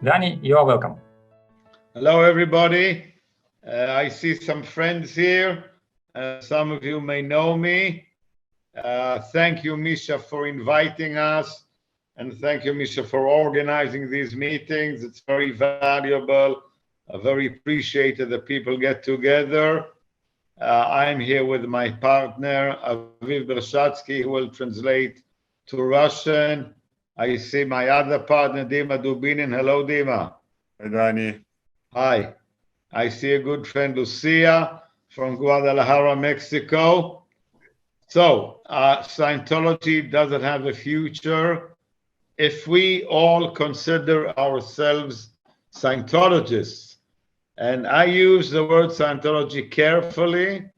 Dani, you are welcome. Hello, everybody. I see some friends here. Some of you may know me. Thank you, Misha, for inviting us. And thank you, Misha, for organizing these meetings. It's very valuable. Very appreciated that people get together. I'm here with my partner, Aviv Bershatsky, who will translate to Russian. I see my other partner, Dima Dubinin. Hello, Dima. Hi, Dani. Hi. I see a good friend, Lucia, from Guadalajara, Mexico. So, Scientology doesn't have a future. If we all consider ourselves Scientologists, and I use the word Scientology carefully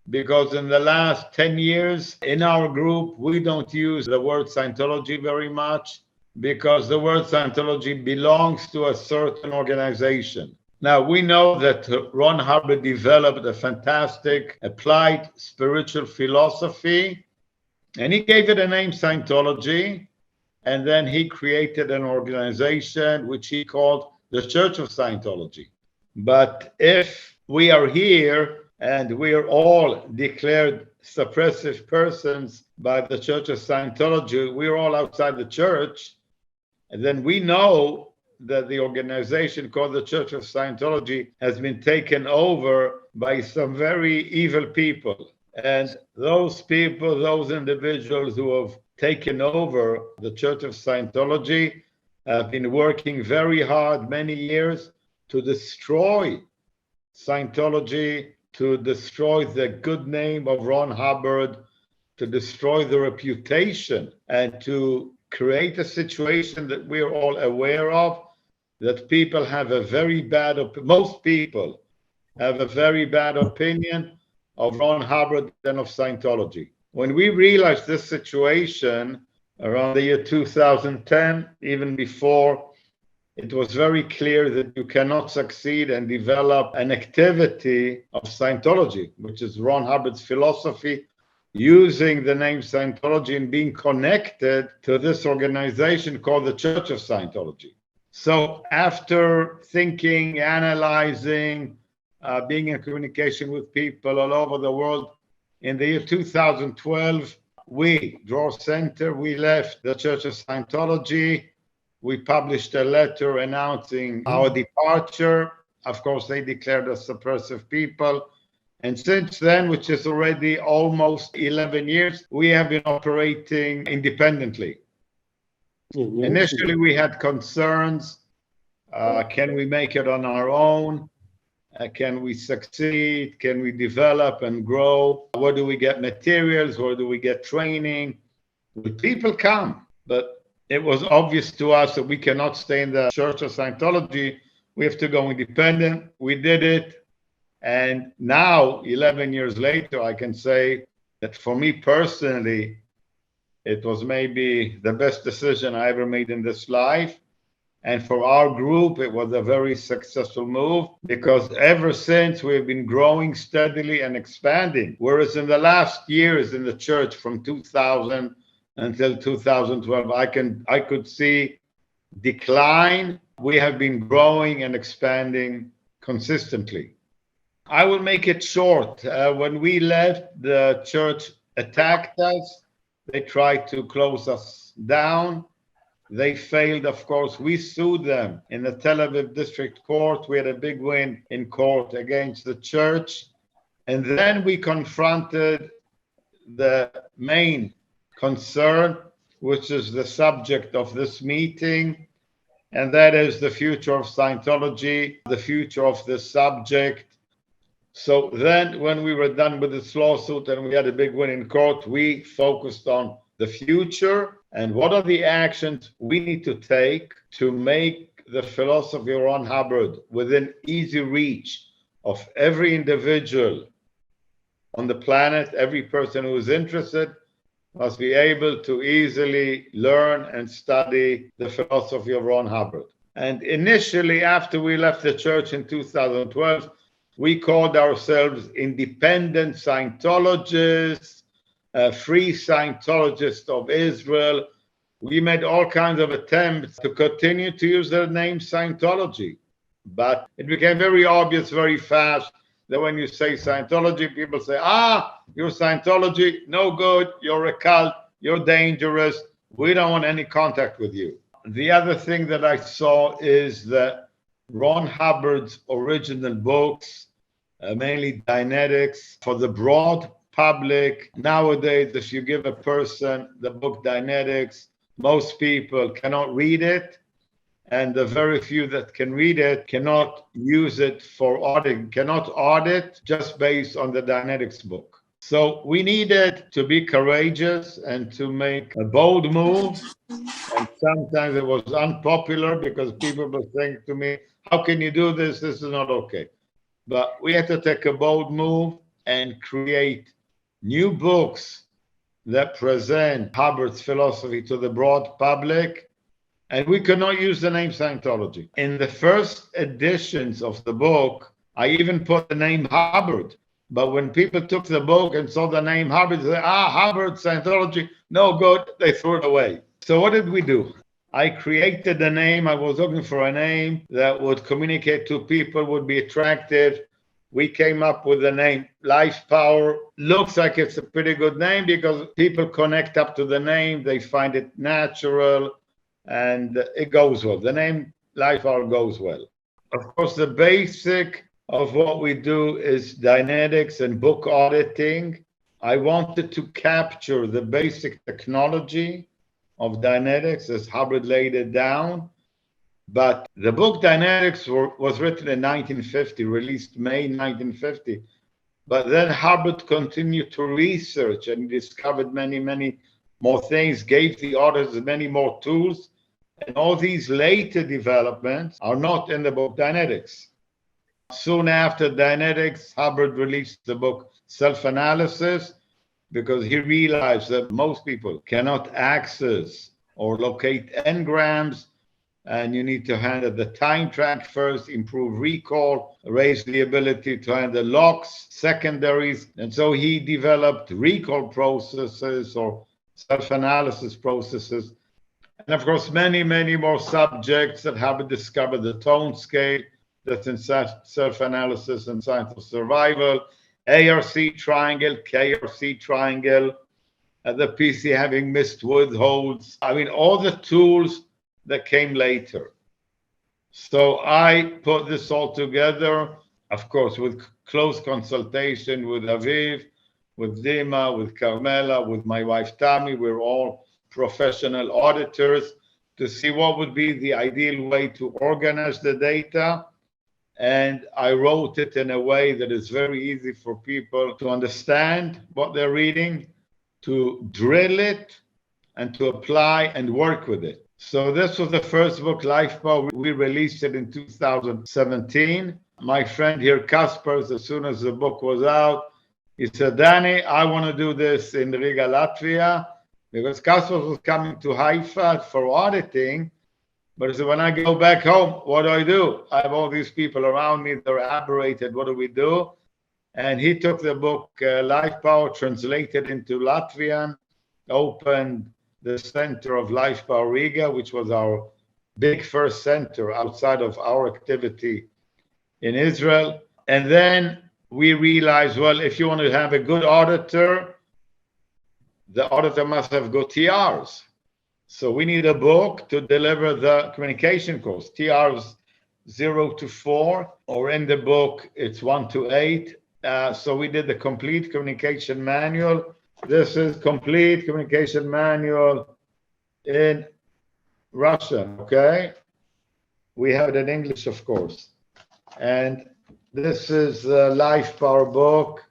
because in the last 10 years in our group, we don't use the word Scientology very much because the word Scientology belongs to a certain organization. Now, we know that Ron Hubbard developed a fantastic applied spiritual philosophy, and he gave it a name, Scientology, and then he created an organization which he called the Church of Scientology. But if we are here and we are all declared suppressive persons by the Church of Scientology, we're all outside the church, and then we know that the organization called the Church of Scientology has been taken over by some very evil people. And those people, those individuals who have taken over the Church of Scientology have been working very hard many years to destroy Scientology, to destroy the good name of Ron Hubbard, to destroy the reputation, and to create a situation that we're all aware of, that people have a very bad, most people have a very bad opinion of Ron Hubbard and of Scientology. When we realized this situation around the year 2010, even before, it was very clear that you cannot succeed and develop an activity of Scientology, which is Ron Hubbard's philosophy, using the name Scientology and being connected to this organization called the Church of Scientology. So after thinking, analyzing, being in communication with people all over the world, in the year 2012, we, Dror Center, we left the Church of Scientology. We published a letter announcing our departure. Of course, they declared us suppressive people. And since then, which is already almost 11 years, we have been operating independently. Initially, we had concerns. Can we make it on our own? Can we succeed? Can we develop and grow? Where do we get materials? Where do we get training? Will people come? But it was obvious to us that we cannot stay in the Church of Scientology. We have to go independent. We did it. And now, 11 years later, I can say that for me personally, it was maybe the best decision I ever made in this life. And for our group, it was a very successful move because ever since we've been growing steadily and expanding. Whereas in the last years in the church from 2000 until 2012, I could see decline. We have been growing and expanding consistently. I will make it short. When we left, the church attacked us. They tried to close us down. They failed, of course. We sued them in the Tel Aviv District Court. We had a big win in court against the church. And then we confronted the main concern, which is the subject of this meeting, and that is the future of Scientology, the future of this subject. So then when we were done with this lawsuit and we had a big win in court, we focused on the future and what are the actions we need to take to make the philosophy of Ron Hubbard within easy reach of every individual on the planet. Every person who is interested must be able to easily learn and study the philosophy of Ron Hubbard. And initially, after we left the church in 2012, we called ourselves independent Scientologists, free Scientologists of Israel. We made all kinds of attempts to continue to use the name Scientology, but it became very obvious very fast that when you say Scientology, people say, you're Scientology, no good, you're a cult, you're dangerous, we don't want any contact with you. The other thing that I saw is that Ron Hubbard's original books, mainly Dianetics, for the broad public. Nowadays, if you give a person the book Dianetics, most people cannot read it, and the very few that can read it cannot use it for audit, cannot audit just based on the Dianetics book. So we needed to be courageous and to make a bold move. And sometimes it was unpopular because people were saying to me, how can you do this? This is not okay. But we had to take a bold move and create new books that present Hubbard's philosophy to the broad public. And we could not use the name Scientology. In the first editions of the book, I even put the name Hubbard. But when people took the book and saw the name Hubbard, they said, Hubbard, Scientology, no good. They threw it away. So what did we do? I created a name. I was looking for a name that would communicate to people, would be attractive. We came up with the name Life Power. Looks like it's a pretty good name because people connect up to the name. They find it natural and it goes well. The name Life Power goes well. Of course, the basic of what we do is Dianetics and book auditing. I wanted to capture the basic technology of Dianetics as Hubbard laid it down. But the book Dianetics was written in 1950, released May 1950. But then Hubbard continued to research and discovered many, many more things, gave the authors many more tools. And all these later developments are not in the book Dianetics. Soon after Dianetics, Hubbard released the book Self-Analysis because he realized that most people cannot access or locate engrams, and you need to handle the time track first, improve recall, raise the ability to handle locks, secondaries. And so he developed recall processes or self-analysis processes. And of course, many, many more subjects that Hubbard discovered, the tone scale, that's in self-analysis and science of survival, ARC triangle, KRC triangle, the PC having missed withholds. I mean, all the tools that came later. So I put this all together, of course, with close consultation with Aviv, with Dima, with Carmela, with my wife Tami. We're all professional auditors to see what would be the ideal way to organize the data. And I wrote it in a way that is very easy for people to understand what they're reading, to drill it, and to apply and work with it. So this was the first book, Life Power. We released it in 2017. My friend here, Kaspers, as soon as the book was out, he said, Dani, I want to do this in Riga, Latvia, because Kaspers was coming to Haifa for auditing. But he said, when I go back home, what do? I have all these people around me, they're aberrated, what do we do? And he took the book, Life Power, translated into Latvian, opened the center of Life Power Riga, which was our big first center outside of our activity in Israel. And then we realized, well, if you want to have a good auditor, the auditor must have good TRs. So we need a book to deliver the communication course, TRs 0 to 4, or in the book, it's 1 to 8. So we did the complete communication manual. This is complete communication manual in Russian, okay? We have it in English, of course. And this is the Life Power book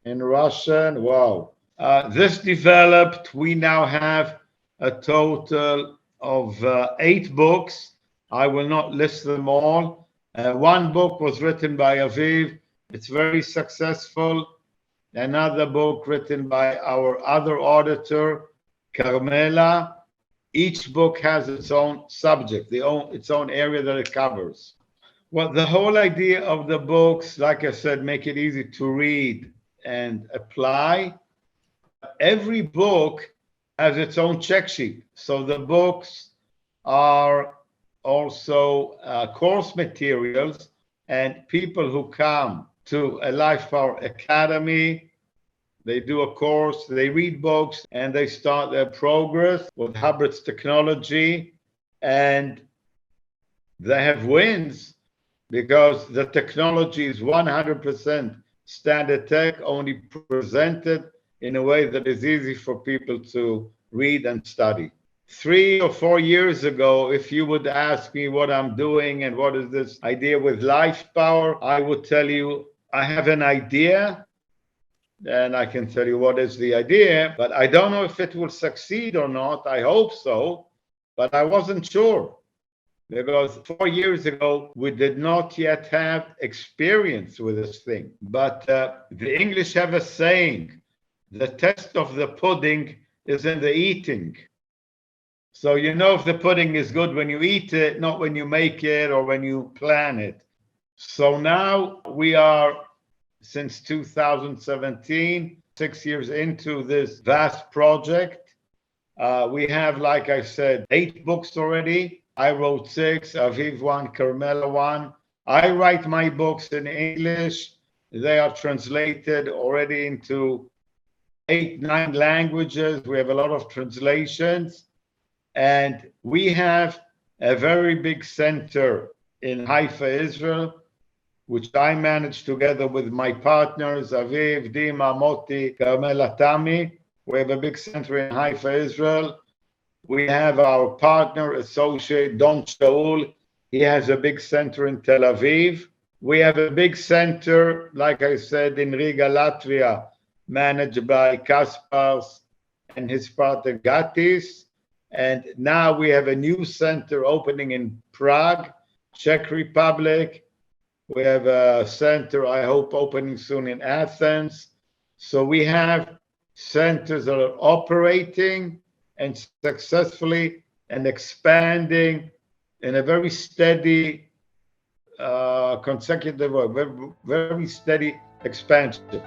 in Russian. Wow. This developed, we now have a total of 8 books. I will not list them all. One book was written by Aviv. It's very successful. Another book written by our other auditor, Carmela. Each book has its own subject, its own area that it covers. Well, the whole idea of the books, like I said, make it easy to read and apply. Every book has its own check sheet. So the books are also course materials, and people who come to a Life Power Academy, they do a course, they read books, and they start their progress with Hubbard's technology, and they have wins because the technology is 100% standard tech, only presented in a way that is easy for people to read and study. 3 or 4 years ago, if you would ask me what I'm doing and what is this idea with Life Power, I would tell you I have an idea, and I can tell you what is the idea, but I don't know if it will succeed or not. I hope so, but I wasn't sure. Because 4 years ago, we did not yet have experience with this thing. But the English have a saying, the test of the pudding is in the eating. So you know if the pudding is good when you eat it, not when you make it or when you plan it. So now we are, since 2017, 6 years into this vast project. We have, like I said, 8 books already. I wrote 6, Aviv 1, Carmela 1. I write my books in English. They are translated already into 8, 9 languages. We have a lot of translations. And we have a very big center in Haifa, Israel, which I manage together with my partners, Aviv, Dima, Moti, Carmela, Tami. We have a big center in Haifa, Israel. We have our partner associate, Don Shaul. He has a big center in Tel Aviv. We have a big center, like I said, in Riga, Latvia, managed by Kaspars and his partner Gatis. And now we have a new center opening in Prague, Czech Republic. We have a center, I hope, opening soon in Athens. So we have centers that are operating and successfully and expanding in a very steady, consecutive, very steady expansion.